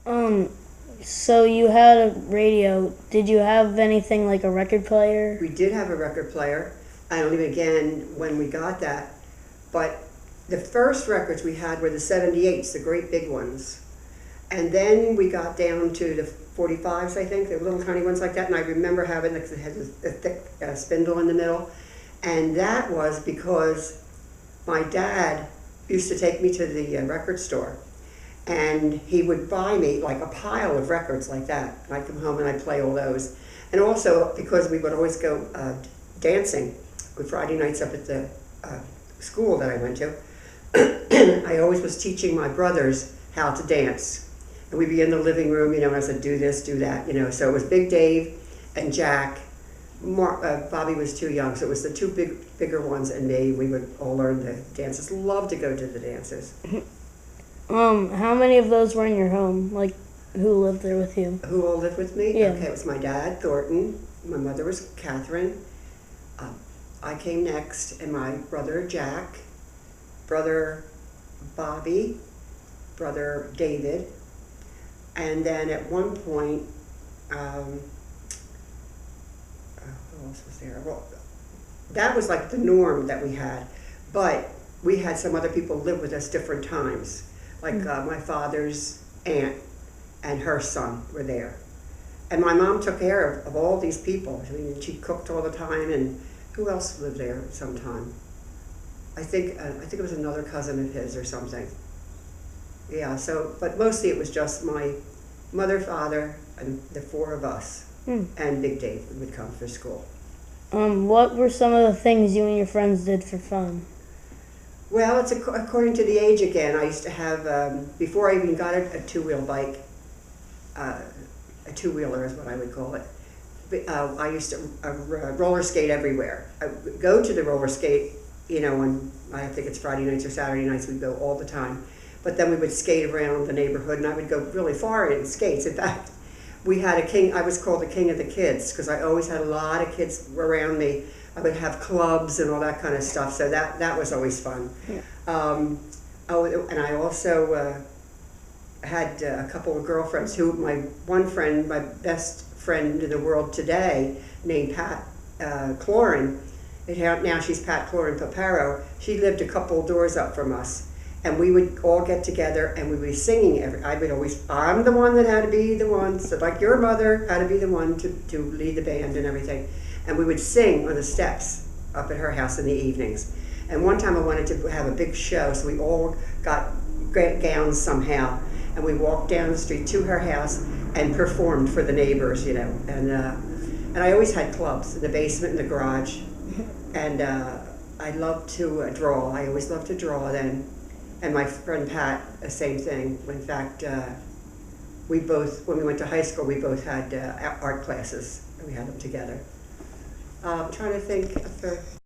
Um, so you had a radio. Did you have anything like a record player? We did have a record player. I don't even again when we got that, but the first records we had were the 78s, the great big ones. And then we got down to the 45s, I think, the little tiny ones like that. And I remember having, because it had a thick spindle in the middle. And that was because my dad used to take me to the record store. And he would buy me like a pile of records like that. And I'd come home and I'd play all those. And also because we would always go dancing with Friday nights up at the school that I went to. I always was teaching my brothers how to dance. And we'd be in the living room, and I said, do this, do that, So it was Big Dave and Jack. Bobby was too young, so it was the two bigger ones and me. We would all learn the dances. Loved to go to the dances. How many of those were in your home? Like, who lived there with you? Who all lived with me? Yeah. Okay, it was my dad, Thornton. My mother was Catherine. I came next, and my brother Jack, brother Bobby, brother David, and then at one point, who else was there? Well, that was like the norm that we had, but we had some other people live with us different times. Like my father's aunt and her son were there. And my mom took care of all these people. I mean, she cooked all the time, and who else lived there at some time? I think it was another cousin of his or something. Yeah, so, but mostly it was just my mother, father, and the four of us. And Big Dave would come for school. What were some of the things you and your friends did for fun? Well, it's according to the age again. I used to have, before I even got a two-wheel bike, a two-wheeler is what I would call it. I used to roller skate everywhere. I would go to the roller skate, when I think it's Friday nights or Saturday nights, we'd go all the time. But then we would skate around the neighborhood, and I would go really far in skates. In fact, we had I was called the king of the kids, because I always had a lot of kids around me. I would have clubs and all that kind of stuff, so that was always fun. Yeah. And I also had a couple of girlfriends my best friend in the world today, named Pat Cloran. Now she's Pat Cloran Paparo. She lived a couple doors up from us. And we would all get together and we would be singing. I'm the one that had to be the one, so like your mother had to be the one to lead the band and everything. And we would sing on the steps up at her house in the evenings. And one time I wanted to have a big show, so we all got gowns somehow. And we walked down the street to her house and performed for the neighbors, And I always had clubs in the basement, in the garage. And I loved to draw. I always loved to draw then. And my friend Pat, the same thing. In fact, when we went to high school, we both had art classes. We had them together. I'm trying to think of